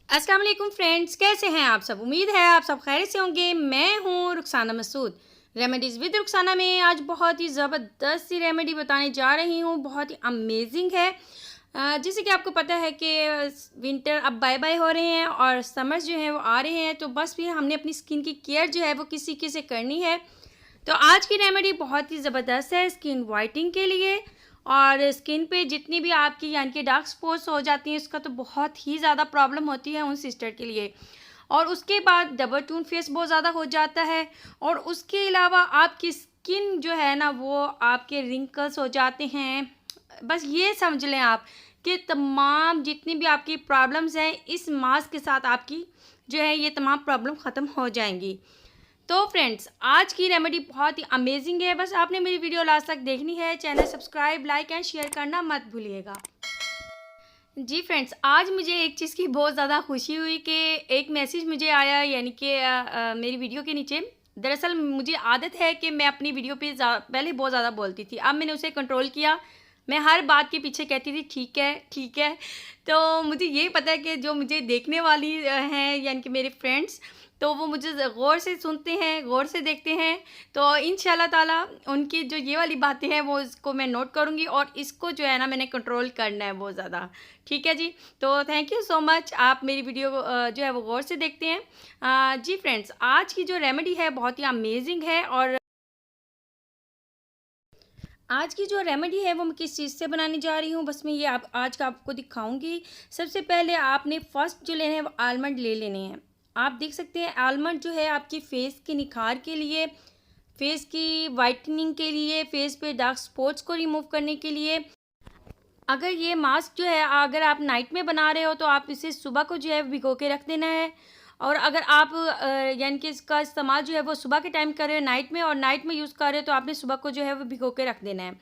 अस्सलाम वालेकुम फ्रेंड्स, कैसे हैं आप सब? उम्मीद है आप सब खैरियत से होंगे। मैं हूँ रुखसाना मसूद। रेमेडीज़ विद रुखसाना में आज बहुत ही ज़बरदस्त सी रेमेडी बताने जा रही हूँ, बहुत ही अमेजिंग है। जैसे कि आपको पता है कि विंटर अब बाय बाय हो रहे हैं और समर्स जो हैं वो आ रहे हैं, तो बस भी हमने अपनी स्किन की केयर जो है वो किस तरीके से करनी है। तो आज की रेमेडी बहुत ही ज़बरदस्त है स्किन वाइटनिंग के लिए। और स्किन पे जितनी भी आपकी यानी कि डार्क स्पॉट्स हो जाती हैं, उसका तो बहुत ही ज़्यादा प्रॉब्लम होती है उन सिस्टर के लिए। और उसके बाद डबल टोन फेस बहुत ज़्यादा हो जाता है। और उसके अलावा आपकी स्किन जो है ना, वो आपके रिंकल्स हो जाते हैं। बस ये समझ लें आप कि तमाम जितनी भी आपकी प्रॉब्लम्स हैं, इस मास्क के साथ आपकी जो है ये तमाम प्रॉब्लम ख़त्म हो जाएंगी। तो फ्रेंड्स, आज की रेमेडी बहुत ही अमेजिंग है। बस आपने मेरी वीडियो लास्ट तक देखनी है। Channel subscribe, like and share करना मत भूलिएगा। जी फ्रेंड्स, आज मुझे एक चीज़ की बहुत ज़्यादा खुशी हुई कि एक मैसेज मुझे आया, यानी कि मेरी वीडियो के नीचे। दरअसल मुझे आदत है कि मैं अपनी वीडियो पे पहले बहुत ज़्यादा बोलती थी। अब मैंने उसे कंट्रोल किया। मैं हर बात के पीछे कहती थी ठीक है, ठीक है। तो मुझे ये पता है कि जो मुझे देखने वाली हैं, यानी कि मेरे फ्रेंड्स, तो वो मुझे गौर से सुनते हैं, गौर से देखते हैं। तो इंशाल्लाह ताला उनकी जो ये वाली बातें हैं वो इसको मैं नोट करूँगी और इसको जो है ना मैंने कंट्रोल करना है बहुत ज़्यादा। ठीक है जी। तो थैंक यू सो मच, आप मेरी वीडियो को जो है वो गौर से देखते हैं। जी फ्रेंड्स, आज की जो रेमेडी है बहुत ही अमेजिंग है। और आज की जो रेमेडी है वो मैं किस चीज़ से बनाने जा रही हूँ, बस मैं ये आप आज का आपको दिखाऊंगी। सबसे पहले आपने फर्स्ट जो लेने हैं वो आलमंड ले लेने हैं। आप देख सकते हैं आलमंड जो है आपकी फेस के निखार के लिए, फेस की वाइटनिंग के लिए, फेस पे डार्क स्पॉट्स को रिमूव करने के लिए। अगर ये मास्क जो है अगर आप नाइट में बना रहे हो तो आप इसे सुबह को जो है भिगो के रख देना है। और अगर आप यानी कि इसका इस्तेमाल जो है वो सुबह के टाइम कर रहे हो नाइट में, और नाइट में यूज़ कर रहे हो, तो आपने सुबह को जो है वो भिगो के रख देना है।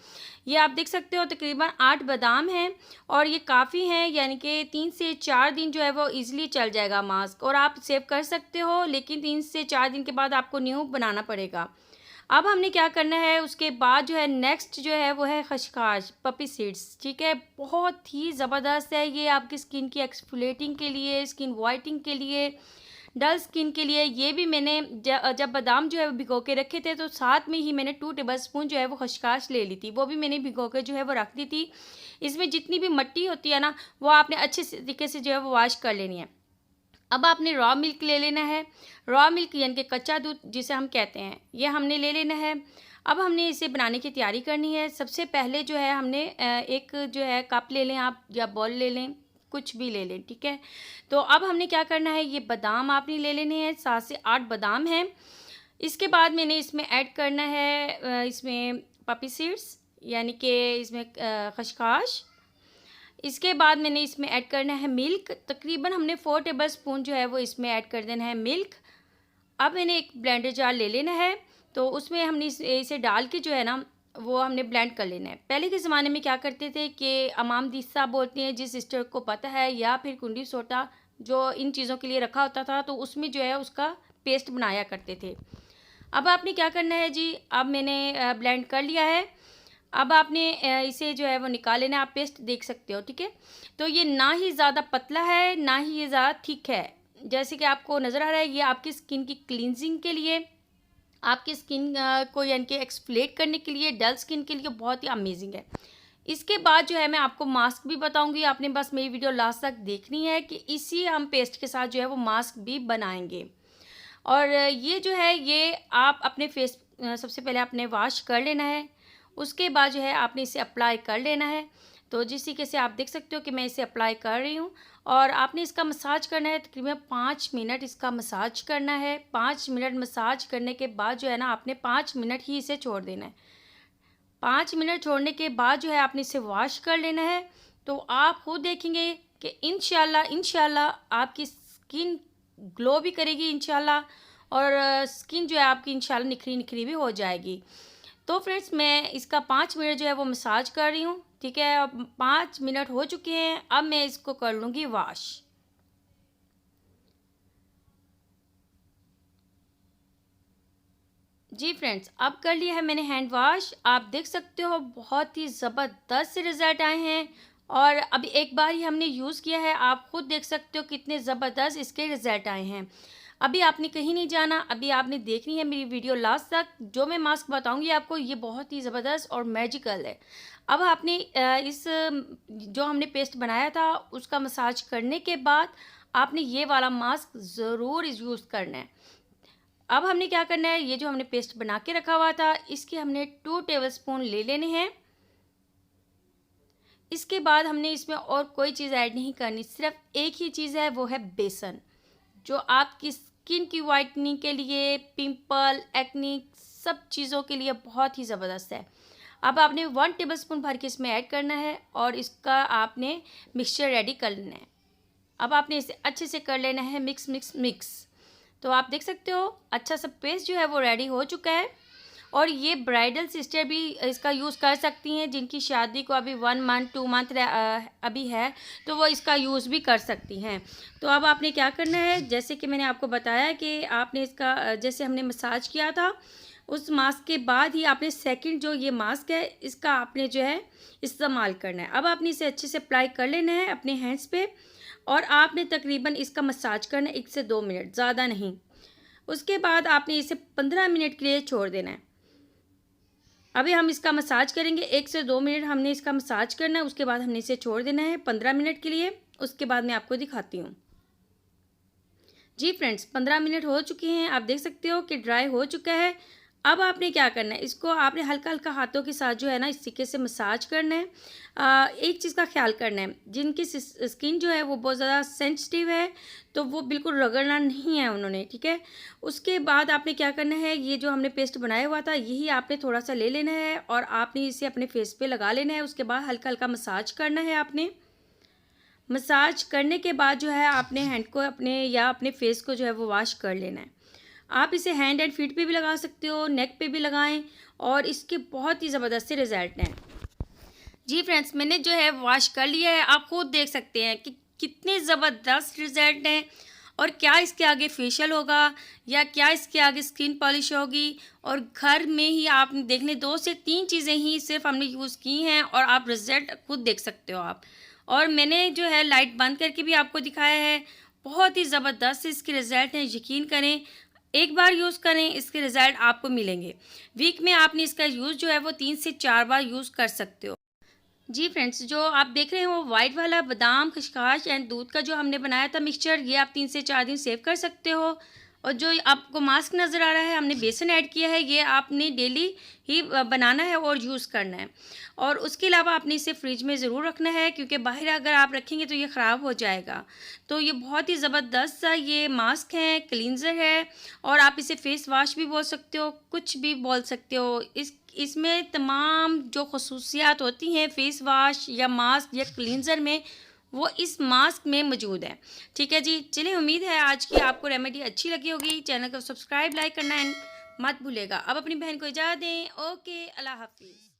ये आप देख सकते हो तकरीबन 8 बादाम हैं और ये काफ़ी हैं, यानी कि 3 से 4 दिन जो है वो ईज़िली चल जाएगा मास्क, और आप सेव कर सकते हो, लेकिन 3 से 4 दिन के बाद आपको न्यू बनाना पड़ेगा। अब हमने क्या करना है, उसके बाद जो है नेक्स्ट जो है वो है खसखस, पपी सीड्स। ठीक है, बहुत ही ज़बरदस्त है ये आपकी स्किन की एक्सफोलिएटिंग के लिए, स्किन वाइटिंग के लिए, डल स्किन के लिए। ये भी मैंने जब बादाम जो है वो भिगो के रखे थे, तो साथ में ही मैंने 2 टेबल स्पून जो है वो खसखस ले ली थी, वो भी मैंने भिगो के जो है वो रख दी थी। इसमें जितनी भी मिट्टी होती है ना, वो आपने अच्छे से तरीके से जो है वो वॉश कर लेनी है। अब आपने रॉ मिल्क ले लेना है। रॉ मिल्क यानी कि कच्चा दूध जिसे हम कहते हैं, ये हमने ले लेना है। अब हमने इसे बनाने की तैयारी करनी है। सबसे पहले जो है हमने एक जो है कप ले लें आप, या बॉल ले लें, कुछ भी ले लें, ठीक है। तो अब हमने क्या करना है, ये बादाम आपने ले लेने हैं, 7 से 8 बादाम हैं। इसके बाद मैंने इसमें ऐड करना है इसमें पपी सीड्स, यानी कि इसमें खसखस। इसके बाद मैंने इसमें ऐड करना है मिल्क, तकरीबन हमने 4 टेबल स्पून जो है वो इसमें ऐड कर देना है मिल्क। अब मैंने एक ब्लेंडर जार ले लेना है, तो उसमें हमने इसे डाल के जो है ना वो हमने ब्लेंड कर लेना है। पहले के ज़माने में क्या करते थे कि अमाम दिस्सा बोलते हैं, जिस सिस्टर को पता है, या फिर कुंडी सोटा जो इन चीज़ों के लिए रखा होता था, तो उसमें जो है उसका पेस्ट बनाया करते थे। अब आपने क्या करना है जी, अब मैंने ब्लेंड कर लिया है। अब आपने इसे जो है वो निकाल लेना है, आप पेस्ट देख सकते हो, ठीक है। तो ये ना ही ज़्यादा पतला है, ना ही ये ज़्यादा थिक है। जैसे कि आपको नज़र आ रहा है, ये आपकी स्किन की क्लींजिंग के लिए, आपकी स्किन को यानी कि एक्सफोलिएट करने के लिए, डल स्किन के लिए बहुत ही अमेजिंग है। इसके बाद जो है मैं आपको मास्क भी बताऊंगी, आपने बस मेरी वीडियो लास्ट तक देखनी है कि इसी हम पेस्ट के साथ जो है वो मास्क भी बनाएंगे। और ये जो है ये आप अपने फेस सबसे पहले आपने वॉश कर लेना है। उसके बाद जो है आपने इसे अप्लाई कर लेना है। तो जिस तरीके से आप देख सकते हो कि मैं इसे अप्लाई कर रही हूँ, और आपने इसका मसाज करना है, तकरीबन 5 मिनट इसका मसाज करना है। 5 मिनट मसाज करने के बाद जो है ना आपने 5 मिनट ही इसे छोड़ देना है। 5 मिनट छोड़ने के बाद जो है आपने इसे वॉश कर लेना है। तो आप खुद देखेंगे कि इंशाल्लाह इंशाल्लाह आपकी स्किन ग्लो भी करेगी इंशाल्लाह, और स्किन जो है आपकी इंशाल्लाह निखरी निखरी भी हो जाएगी। तो फ्रेंड्स, मैं इसका 5 मिनट जो है वो मसाज कर रही हूँ, ठीक है। अब 5 मिनट हो चुके हैं, अब मैं इसको कर लूँगी वॉश। जी फ्रेंड्स, अब कर लिया है मैंने हैंड वॉश। आप देख सकते हो बहुत ही ज़बरदस्त रिज़ल्ट आए हैं, और अभी एक बार ही हमने यूज़ किया है, आप खुद देख सकते हो कितने ज़बरदस्त इसके रिज़ल्ट आए हैं। अभी आपने कहीं नहीं जाना, अभी आपने देखनी है मेरी वीडियो लास्ट तक। जो मैं मास्क बताऊंगी आपको, ये बहुत ही ज़बरदस्त और मैजिकल है। अब आपने जो हमने पेस्ट बनाया था उसका मसाज करने के बाद आपने ये वाला मास्क ज़रूर यूज़ करना है। अब हमने क्या करना है, ये जो हमने पेस्ट बना के रखा हुआ था इसके हमने 2 टेबलस्पून ले लेने हैं। इसके बाद हमने इसमें और कोई चीज़ ऐड नहीं करनी, सिर्फ एक ही चीज़ है, वो है बेसन, जो आपकी स्किन की वाइटनिंग के लिए, पिंपल, एक्ने, सब चीज़ों के लिए बहुत ही ज़बरदस्त है। अब आपने 1 टेबलस्पून भर के इसमें ऐड करना है और इसका आपने मिक्सचर रेडी कर लेना है। अब आपने इसे अच्छे से कर लेना है मिक्स मिक्स मिक्स। तो आप देख सकते हो अच्छा सा पेस्ट जो है वो रेडी हो चुका है। और ये ब्राइडल सिस्टर भी इसका यूज़ कर सकती हैं, जिनकी शादी को अभी 1 मंथ 2 मंथ अभी है, तो वो इसका यूज़ भी कर सकती हैं। तो अब आपने क्या करना है, जैसे कि मैंने आपको बताया कि आपने इसका जैसे हमने मसाज किया था, उस मास्क के बाद ही आपने सेकंड जो ये मास्क है इसका आपने जो है इस्तेमाल करना है। अब आपने इसे अच्छे से अप्लाई कर लेना है अपने हैंड्स पे और आपने तकरीबन इसका मसाज करना है 1 से 2 मिनट, ज़्यादा नहीं। उसके बाद आपने इसे 15 मिनट के लिए छोड़ देना है। अभी हम इसका मसाज करेंगे 1 से 2 मिनट हमने इसका मसाज करना है, उसके बाद हमने इसे छोड़ देना है 15 मिनट के लिए। उसके बाद मैं आपको दिखाती हूँ। जी फ्रेंड्स, 15 मिनट हो चुके हैं, आप देख सकते हो कि ड्राई हो चुका है। अब आपने क्या करना है, इसको आपने हल्का हल्का हाथों के साथ जो है ना इस तरीके से मसाज करना है। एक चीज़ का ख्याल करना है, जिनकी स्किन जो है वो बहुत ज़्यादा सेंसिटिव है तो वो बिल्कुल रगड़ना नहीं है उन्होंने, ठीक है। उसके बाद आपने क्या करना है, ये जो हमने पेस्ट बनाया हुआ था यही आपने थोड़ा सा ले लेना है और आपने इसे अपने फेस पे लगा लेना है। उसके बाद हल्का हल्का मसाज करना है आपने। मसाज करने के बाद जो है आपने हैंड को अपने फेस को जो है वो वॉश कर लेना है। आप इसे हैंड एंड फीट पे भी लगा सकते हो, नेक पे भी लगाएं और इसके बहुत ही ज़बरदस्त से रिज़ल्ट हैं। जी फ्रेंड्स, मैंने जो है वॉश कर लिया है, आप खुद देख सकते हैं कि कितने ज़बरदस्त रिज़ल्ट हैं। और क्या इसके आगे फेशियल होगा या क्या इसके आगे स्किन पॉलिश होगी। और घर में ही आप देख लें, 2 से 3 चीज़ें ही सिर्फ हमने यूज़ की हैं और आप रिज़ल्ट खुद देख सकते हो आप। और मैंने जो है लाइट बंद करके भी आपको दिखाया है, बहुत ही ज़बरदस्त इसके रिज़ल्ट हैं। यकीन करें, एक बार यूज़ करें इसके रिज़ल्ट आपको मिलेंगे। वीक में आपने इसका यूज़ जो है वो 3 से 4 बार यूज़ कर सकते हो। जी फ्रेंड्स, जो आप देख रहे हो वाइट वाला बादाम, खसखस एंड दूध का जो हमने बनाया था मिक्सचर, ये आप 3 से 4 दिन सेव कर सकते हो। और जो आपको मास्क नज़र आ रहा है, हमने बेसन ऐड किया है, ये आपने डेली ही बनाना है और यूज़ करना है। और उसके अलावा आपने इसे फ्रिज में ज़रूर रखना है, क्योंकि बाहर अगर आप रखेंगे तो ये ख़राब हो जाएगा। तो ये बहुत ही ज़बरदस्त सा ये मास्क है, क्लींजर है और आप इसे फेस वॉश भी बोल सकते हो, कुछ भी बोल सकते हो। इसमें तमाम जो खसूसियात होती हैं फेस वॉश या मास्क या क्लींजर में, वो इस मास्क में मौजूद है। ठीक है जी, चलिए, उम्मीद है आज की आपको रेमेडी अच्छी लगी होगी। चैनल को सब्सक्राइब, लाइक करना एंड मत भूलेगा। अब अपनी बहन को इजाज़त दें। ओके, अल्लाह हाफिज़।